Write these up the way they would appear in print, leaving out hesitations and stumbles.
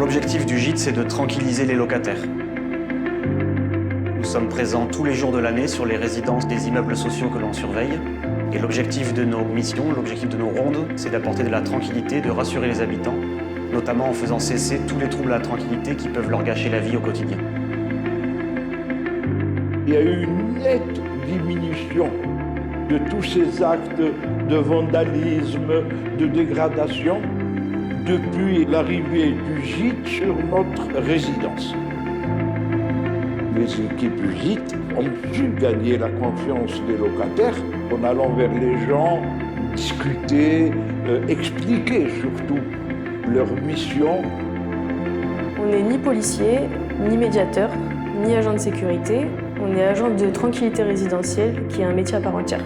l'objectif du gîte, c'est de tranquilliser les locataires. Nous sommes présents tous les jours de l'année sur les résidences des immeubles sociaux que l'on surveille. Et l'objectif de nos missions, l'objectif de nos rondes, c'est d'apporter de la tranquillité, de rassurer les habitants, notamment en faisant cesser tous les troubles à la tranquillité qui peuvent leur gâcher la vie au quotidien. Il y a eu une nette diminution de tous ces actes de vandalisme, de dégradation, depuis l'arrivée du gîte sur notre résidence. Les équipes du gîte ont su gagner la confiance des locataires en allant vers les gens, discuter, expliquer surtout leur mission. On n'est ni policier, ni médiateur, ni agent de sécurité. On est agent de tranquillité résidentielle, qui est un métier à part entière.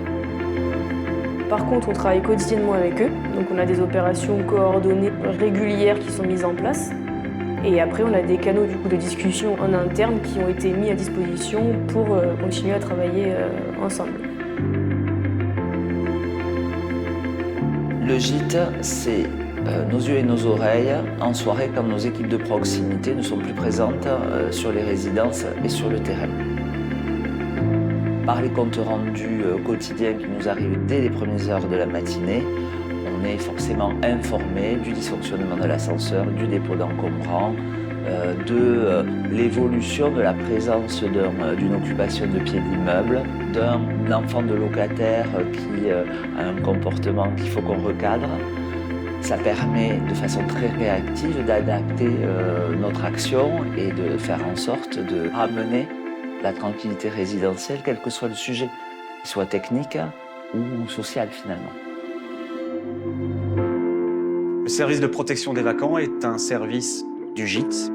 Par contre, on travaille quotidiennement avec eux. Donc on a des opérations coordonnées régulières qui sont mises en place. Et après, on a des canaux de discussion en interne qui ont été mis à disposition pour continuer à travailler ensemble. Le gîte, c'est nos yeux et nos oreilles en soirée quand nos équipes de proximité ne sont plus présentes sur les résidences et sur le terrain. Par les comptes rendus quotidiens qui nous arrivent dès les premières heures de la matinée, on est forcément informé du dysfonctionnement de l'ascenseur, du dépôt d'encombrants, de l'évolution de la présence d'une occupation de pied d'immeuble, d'un enfant de locataire qui a un comportement qu'il faut qu'on recadre. Ça permet de façon très réactive d'adapter notre action et de faire en sorte de ramener la tranquillité résidentielle, quel que soit le sujet, qu'il soit technique ou social finalement. Le service de protection des vacants est un service du gîte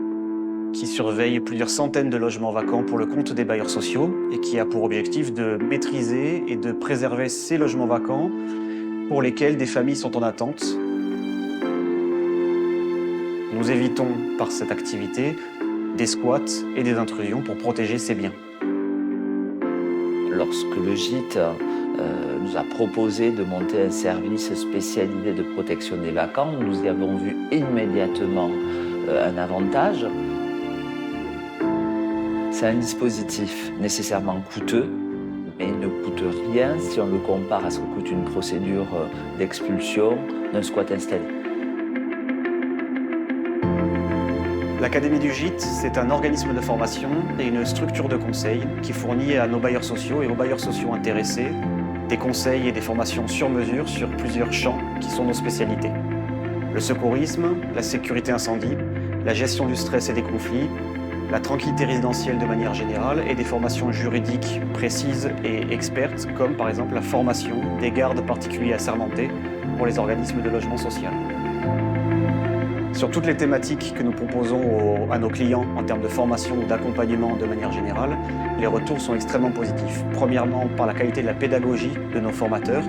qui surveille plusieurs centaines de logements vacants pour le compte des bailleurs sociaux et qui a pour objectif de maîtriser et de préserver ces logements vacants pour lesquels des familles sont en attente. Nous évitons par cette activité des squats et des intrusions pour protéger ces biens. Lorsque le gîte nous a proposé de monter un service spécialisé de protection des vacants, nous y avons vu immédiatement un avantage. C'est un dispositif nécessairement coûteux, mais il ne coûte rien si on le compare à ce que coûte une procédure d'expulsion d'un squat installé. L'Académie du gîte, c'est un organisme de formation et une structure de conseil qui fournit à nos bailleurs sociaux et aux bailleurs sociaux intéressés des conseils et des formations sur mesure sur plusieurs champs qui sont nos spécialités. Le secourisme, la sécurité incendie, la gestion du stress et des conflits, la tranquillité résidentielle de manière générale et des formations juridiques précises et expertes comme par exemple la formation des gardes particuliers assermentés pour les organismes de logement social. Sur toutes les thématiques que nous proposons à nos clients en termes de formation ou d'accompagnement de manière générale, les retours sont extrêmement positifs. Premièrement, par la qualité de la pédagogie de nos formateurs,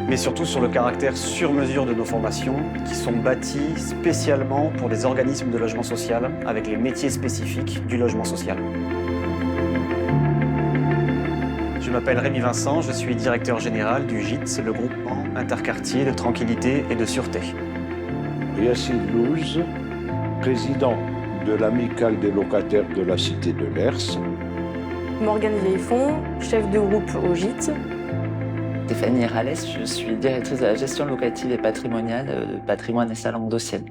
mais surtout sur le caractère sur mesure de nos formations qui sont bâties spécialement pour des organismes de logement social avec les métiers spécifiques du logement social. Je m'appelle Rémi Vincent, je suis directeur général du gîte, le groupement interquartier de tranquillité et de sûreté. Yacine Louz, président de l'amicale des locataires de la cité de l'Ers. Morgane Vieillefond, chef de groupe au gîte. Stéphanie Ralès, je suis directrice de la gestion locative et patrimoniale de Patrimoine et Languedocienne.